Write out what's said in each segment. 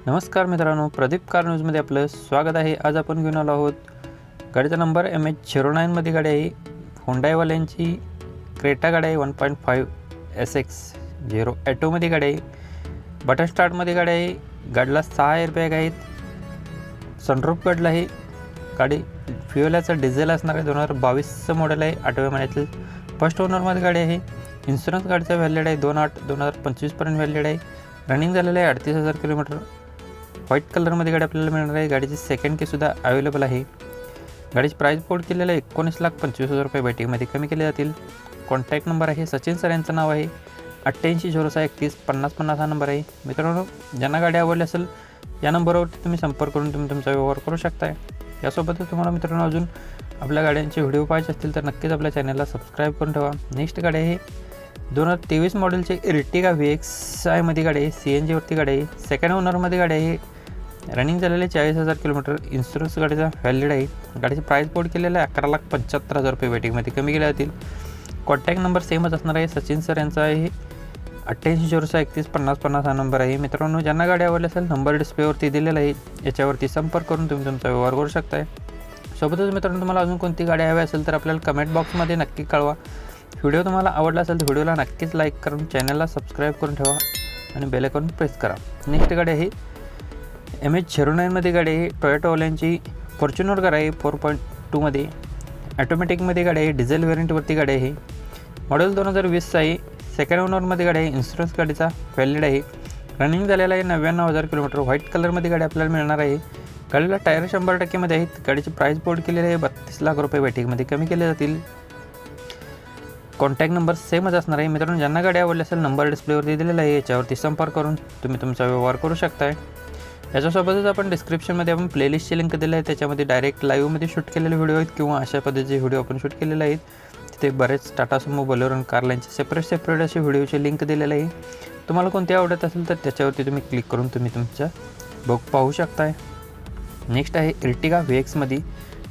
नमस्कार मित्रांनो, प्रदीप कार न्यूजमध्ये आपलं स्वागत आहे। आज आपण घेऊन आलो आहोत गाडीचा नंबर MH09 मध्ये गाडी आहे। होंडाईवाल्यांची क्रेटा गाडी आहे 1.5 SX 0 ॲटोमध्ये गाडी आहे। बटन स्टार्टमध्ये गाडी आहे। गाडीला 6 एअरबॅग आहेत। सनरूफ गाडीला आहे। गाडी फ्युएलचं डिझेल असणार आहे। 2022 मॉडेल आहे। 8व्या महिन्यातील फर्स्ट ओनरमध्ये गाडी आहे। इन्शुरन्स गाडीचा व्हॅलिड आहे 2/8/2025 पर्यंत व्हॅलिड आहे। रनिंग झालेलं आहे 38,000 किलोमीटर। व्हाईट कलरमध्ये गाडी आपल्याला मिळणार आहे। गाडीची सेकंड की सुद्धा अवेलेबल आहे। गाडीची प्राइस बोर्ड केलेलं आहे 19,25,000 रुपये बैठकीमध्ये कमी केले जातील। कॉन्टॅक्ट नंबर आहे सचिन सर यांचं नाव आहे। 8806315050 हा नंबर आहे। मित्रांनो, ज्यांना गाडी आवडली असेल या नंबरवरती तुम्ही संपर्क करून तुम्ही तुमचा व्यवहार करू शकता। यासोबतच तुम्हाला मित्रांनो अजून आपल्या गाड्यांचे व्हिडिओ पाहायचे असतील तर नक्कीच आपल्या चॅनलला सबस्क्राईब करून ठेवा। नेक्स्ट गाडी आहे 2023 मॉडेलचे एर्टिगा VXi मध्ये गाडी आहे। CNG वरती गाडी आहे। सेकंड ओनरमध्ये गाडी आहे। रनिंग झालेले 40,000 किलोमीटर। इन्शुरन्स गाडीचा व्हॅलिड आहे। गाडीची प्राइस बोर्ड केलेलं आहे 11,75,000 रुपये वेटिंगमध्ये कमी केले जातील। कॉन्टॅक्ट नंबर सेमच असणार आहे सचिन सर यांचा आहे। 8806315050 हा नंबर आहे। मित्रांनो, ज्यांना गाडी आवडली असेल नंबर डिस्प्लेवरती दिलेला आहे, याच्यावरती संपर्क करून तुम्ही तुमचा व्यवहार करू शकता। सोबतच मित्रांनो, तुम्हाला अजून कोणती गाडी हवी असेल तर आपल्याला कमेंट बॉक्समध्ये नक्की कळवा। व्हिडिओ तुम्हाला आवडला असेल तर व्हिडिओला नक्कीच लाईक करून चॅनलला सबस्क्राईब करून ठेवा आणि बेल आयकॉन प्रेस करा। नेक्स्ट गाडी आहे MH09 मध्ये गाडी आहे। टोयोटावाल्यांची फॉर्च्युनर कार आहे 4.2 मध्ये ॲटोमॅटिकमध्ये गाडी आहे। डिझेल व्हेरियंटवरती गाडी आहे। मॉडेल 2020 आहे। सेकंड ओनरमध्ये गाडी आहे। इन्शुरन्स गाडीचा व्हॅलिड आहे। रनिंग झालेला आहे 99,000 किलोमीटर। व्हाईट कलरमध्ये गाडी आपल्याला मिळणार आहे। गाडीला टायर 100% मध्ये आहेत। गाडीची प्राइस बोर्ड केलेली आहे 32 लाख रुपये वेटिंगमध्ये कमी केले जातील। कॉन्टॅक्ट नंबर सेमच असणार आहे। मित्रांनो, ज्यांना गाडी आवडली असेल नंबर डिस्प्लेवरती दिलेला आहे, याच्यावरती संपर्क करून तुम्ही तुमचा व्यवहार करू शकता। याच्यासोबतच आपण डिस्क्रिप्शनमध्ये आपण प्लेलिस्टची लिंक दिली आहे, त्याच्यामध्ये डायरेक्ट लाईव्हमध्ये शूट केलेले व्हिडिओ आहेत किंवा अशा पद्धतीचे व्हिडिओ आपण शूट केलेले आहेत। तिथे बरेच टाटा सुमो, बोलेरो आणि कारलांचे सेपरेट असे व्हिडिओचे लिंक दिलेले आहे। तुम्हाला कोणते आवडत असेल तर त्याच्यावरती तुम्ही क्लिक करून तुम्ही तुमच्या पाहू शकता। नेक्स्ट आहे एर्टिगा VX मध्ये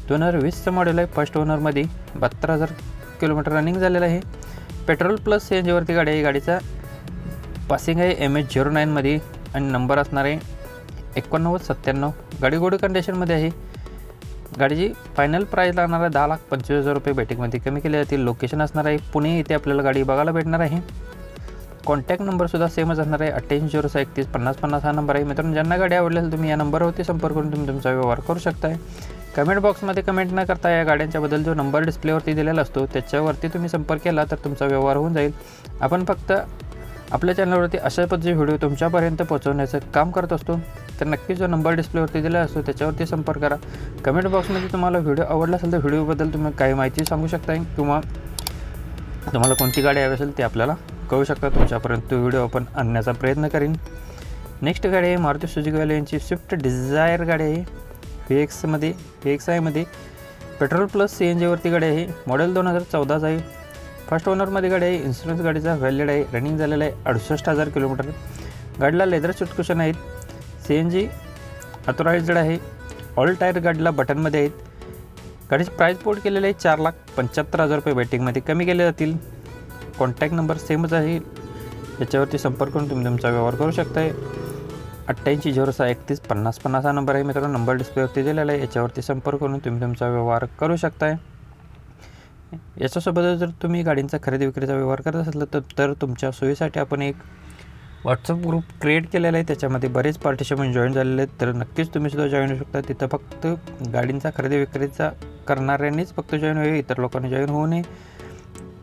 2020 मॉडेल आहे। फर्स्ट ओनरमध्ये 72,000 किलोमीटर रनिंग झालेलं आहे। पेट्रोल प्लस CNG वरती गाडी आहे। गाडीचा पासिंग आहे MH09 मध्ये आणि नंबर असणार आहे 8997। गाडी गुड कंडिशनमध्ये आहे। गाडीची फायनल प्राईस लागणार आहे 10,25,000 रुपये बैठकीमध्ये कमी केले जातील। लोकेशन असणार आहे पुणे, इथे आपल्याला गाडी बघायला भेटणार आहे। कॉन्टॅक्ट नंबरसुद्धा सेमच असणार आहे 8806315050 हा नंबर आहे। मित्रांनो, ज्यांना गाडी आवडली असेल तुम्ही या नंबरवरती संपर्क करून तुम्ही तुमचा व्यवहार करू शकता। कमेंट बॉक्समध्ये कमेंट न करता या गाड्यांच्याबद्दल जो नंबर डिस्प्लेवरती दिलेला असतो त्याच्यावरती तुम्ही संपर्क केला तर तुमचा व्यवहार होऊन जाईल। आपण फक्त आपल्या चॅनलवरती अशा पद्धतीचे व्हिडिओ तुमच्यापर्यंत पोहोचवण्याचं काम करत असतो, तर नक्कीच जो नंबर डिस्प्लेवरती दिलेला असतो त्याच्यावरती संपर्क करा। कमेंट बॉक्समध्ये तुम्हाला व्हिडिओ आवडला असेल तर व्हिडिओबद्दल तुम्ही काही माहिती सांगू शकता किंवा तुम्हाला कोणती गाडी हवी असेल ते आपल्याला कळू शकता। तुमच्यापर्यंत व्हिडिओ आपण आणण्याचा प्रयत्न करीन। नेक्स्ट गाडी आहे मारुती सुझुकीवाल्यांची स्विफ्ट डिझायर गाडी आहे। VXi मध्ये पेट्रोल प्लस CNG वरती गाडी आहे। मॉडेल 2014 आहे। फर्स्ट ओनरमध्ये गाडी आहे। इन्शुरन्स गाडीचा व्हॅलिड आहे। रनिंग झालेला आहे 68,000 किलोमीटर। गाडीला लेदर सीट कुशन आहेत। CNG ऑथोराइज्ड आहे। ऑल टायर गाडीला बटनमध्ये आहेत। गाडीची प्राइस बोर्ड केलेली आहे 4,75,000 रुपये वेटिंगमध्ये कमी केले जातील। कॉन्टॅक्ट नंबर सेमच आहे, याच्यावरती संपर्क करून तुम्ही तुमचा व्यवहार करू शकता। 8806315050 हा नंबर आहे। मित्रांनो, नंबर डिस्प्लेवरती दिलेला आहे, याच्यावरती संपर्क करून तुम्ही तुमचा व्यवहार करू शकता। याच्यासोबतच जर तुम्ही गाडींचा खरेदी विक्रीचा व्यवहार करत असाल तर तुमच्या सोयीसाठी आपण एक व्हॉट्सअप ग्रुप क्रिएट केलेला आहे। त्याच्यामध्ये बरेच पार्टिसिपंट जॉईन झालेले आहेत, तर नक्कीच तुम्ही सुद्धा जॉईन होऊ शकता। तिथं फक्त गाडींचा खरेदी विक्रीचा करणाऱ्यांनीच फक्त जॉईन व्हावे, इतर लोकांनी जॉईन होऊ नये।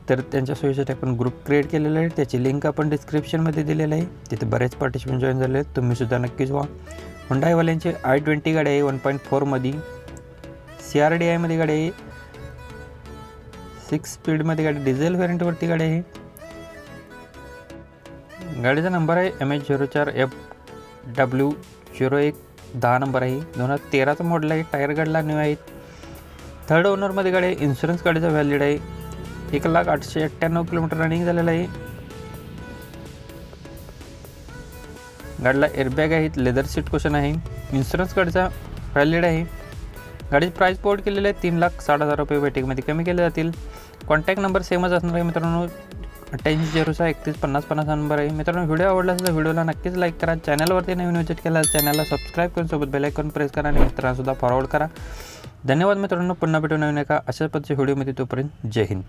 तर त्यांच्या सोयीसाठी आपण ग्रुप क्रिएट केलेला आहे, त्याची लिंक आपण डिस्क्रिप्शनमध्ये दिलेलं आहे। तिथे बरेच पार्टिसिपंट जॉईन झाले आहेत, तुम्हीसुद्धा नक्कीच व्हा। होंडाईवाल्यांची i20 गाडी आहे 1.4 मध्ये। CRDI मध्ये गाडी आहे। 6 स्पीडमध्ये गाडी डिझेल व्हेरियंटवरती गाडी आहे। गाडीचा नंबर आहे MH04FW0110 नंबर आहे। 2013चा मॉडेल आहे। टायर गाडीला न्यू आहेत। थर्ड ओनरमध्ये गाडी आहे। इन्शुरन्स गाडीचा व्हॅलिड आहे 1,08,98 किलोमीटर रनिंग झालेला आहे। गाडीला एअरबॅग आहेत। लेदर सीट कुशन आहे। इन्शुरन्स गाडीचा व्हॅलिड आहे। गाडीची प्राइस बोर्ड केलेली आहे 3,60,000 रुपये वेटिंगमध्ये कमी केले जातील। कॉन्टॅक्ट नंबर सेमच असणार आहे मित्रांनो 8806315050 हा नंबर आहे. मित्रांनो, व्हिडिओ आवडला असेल तर व्हिडिओला नक्कीच लाईक करा. चॅनलवरती नवीन व्हिजिट केला चॅनलला सबस्क्राईब करून सोबत बेल आयकॉन प्रेस करा आणि मित्रांसुद्धा फॉरवर्ड करा. धन्यवाद मित्रांनो. पुन्हा भेटू नवीन एका अशाच पद्धतीच्या व्हिडिओमध्ये. तोपर्यंत जय हिंद.